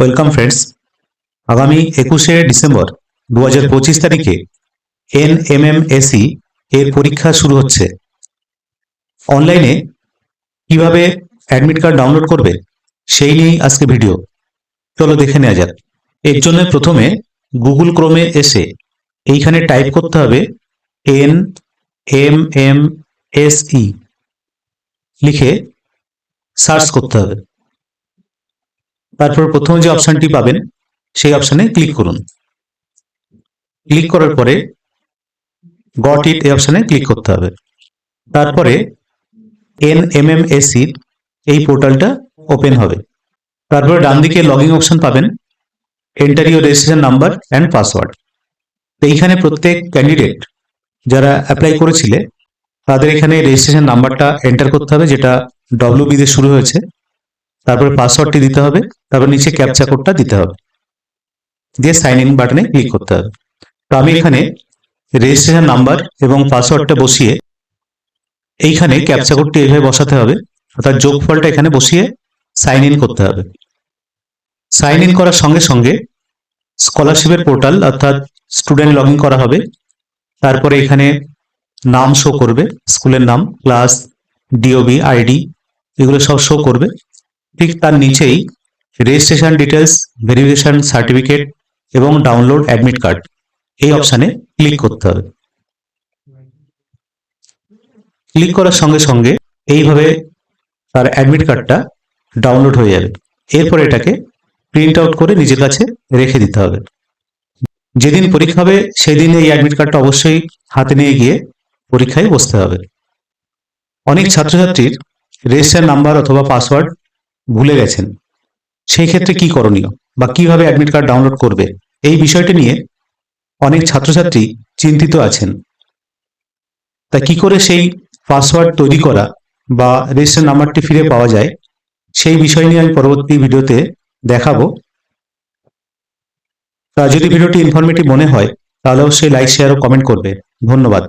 Welcome friends. আগামী 21শে December 2025 তারিখে NMMSE এর পরীক্ষা শুরু হচ্ছে। অনলাইনে কিভাবে অ্যাডমিট কার্ড ডাউনলোড করবে সেই নিয়েই আজকে ভিডিও। চলো দেখে নেওয়া যাক। এর জন্য প্রথমে গুগল ক্রোমে এসে এইখানে টাইপ করতে হবে NMMSE লিখে সার্চ করতে হবে। তারপর প্রথম যে অপশনটি পাবেন সেই অপশনে ক্লিক করুন। ক্লিক করার পরে গট ইট এই অপশনে ক্লিক করতে হবে। তারপরে NMMSE এই পোর্টালটা ওপেন হবে। তারপরে ডান দিকে লগইন অপশন পাবেন, enter your registration number and password. তো এইখানে প্রত্যেক ক্যান্ডিডেট যারা অ্যাপ্লাই করেছিলে তাদের এখানে রেজিস্ট্রেশন নাম্বারটা এন্টার করতে হবে, যেটা WB দিয়ে শুরু হয়েছে। তারপরে পাসওয়ার্ডটি দিতে হবে, তারপর নিচে ক্যাপচা কোডটা দিতে হবে, দিয়ে সাইন ইন বাটনে ক্লিক করতে হবে। তো আমি এখানে রেজিস্ট্রেশন নাম্বার এবং পাসওয়ার্ডটা বসিয়ে এইখানে ক্যাপচা কোডটি এইভাবে বসাতে হবে, অর্থাৎ যোগফলটা এখানে বসিয়ে সাইন ইন করতে হবে। সাইন ইন করার সঙ্গে সঙ্গে স্কলারশিপের পোর্টাল অর্থাৎ স্টুডেন্ট লগ ইন করা হবে। তারপরে এখানে নাম শো করবে, স্কুলের নাম, ক্লাস, DOB, ID এগুলো সব শো করবে। ঠিক তার নিচেই রেজিস্ট্রেশন ডিটেলস, ভেরিফিকেশন সার্টিফিকেট এবং ডাউনলোড অ্যাডমিট কার্ড এই অপশানে ক্লিক করতে হবে। ক্লিক করার সঙ্গে সঙ্গে এইভাবে তার অ্যাডমিট কার্ডটা ডাউনলোড হয়ে যাবে। এরপর এটাকে প্রিন্ট আউট করে নিজের কাছে রেখে দিতে হবে। যেদিন পরীক্ষা হবে সেদিন এই অ্যাডমিট কার্ডটা অবশ্যই হাতে নিয়ে গিয়ে পরীক্ষায় বসতে হবে। অনেক ছাত্রছাত্রীর রেজিস্ট্রেশন নাম্বার অথবা পাসওয়ার্ড ভুলে গেছেন, সেই ক্ষেত্রে কি করণীয় বা কিভাবে অ্যাডমিট কার্ড ডাউনলোড করবে এই বিষয়টি নিয়ে অনেক ছাত্রছাত্রী চিন্তিত আছেন। তা কি করে সেই পাসওয়ার্ড তৈরি করা বা রেজিস্ট্রেশন নাম্বারটি ফিরে পাওয়া যায় সেই বিষয় নিয়ে আমি পরবর্তী ভিডিওতে দেখাবো। তা যদি ভিডিওটি ইনফরমেটিভ মনে হয় তাহলে অবশ্যই লাইক, শেয়ার ও কমেন্ট করবে। ধন্যবাদ।